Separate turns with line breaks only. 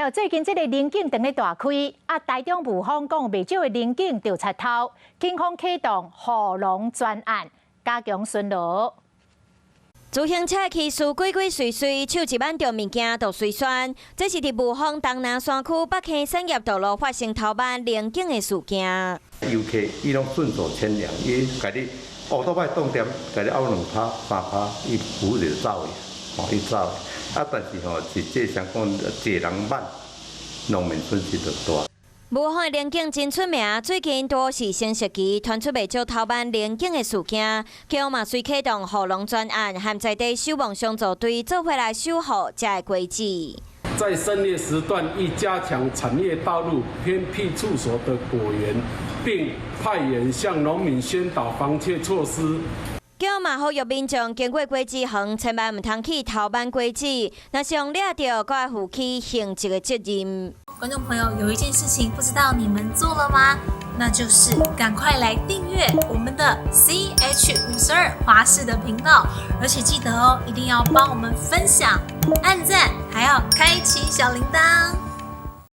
哦，最近这个林景正咧大开，台中雾峰讲未少的林景就贼头，警方启动护龙专案，加强巡逻。
自行车骑士鬼鬼祟祟，手一挽着物件就随选。这是伫雾峰东南山区北坑产业道路发生头班林景的事件。
游客伊拢顺手牵羊，伊家己乌多摆冻点，家己拗2拍3拍，伊扶就走去，伊走。但是实际上讲，一人慢，农民损失就大。
雾峰的林景真出名，最近多是升息期传出未少偷办林景的事件，警方嘛随启动护龙专案，和在地守望相助队做回来守护这个规矩。
在深夜时段，亦加强产业道路偏僻处所的果园，并派员向农民宣导防窃措施。
警方嘛呼吁民众经过果子园，千万唔通去偷办果子，若是用掠到，该要负起刑责的责任。
观众朋友，有一件事情不知道你们做了吗？那就是赶快来订阅我们的 CH52华视的频道，而且记得哦，一定要帮我们分享、按赞，还要开启小铃铛。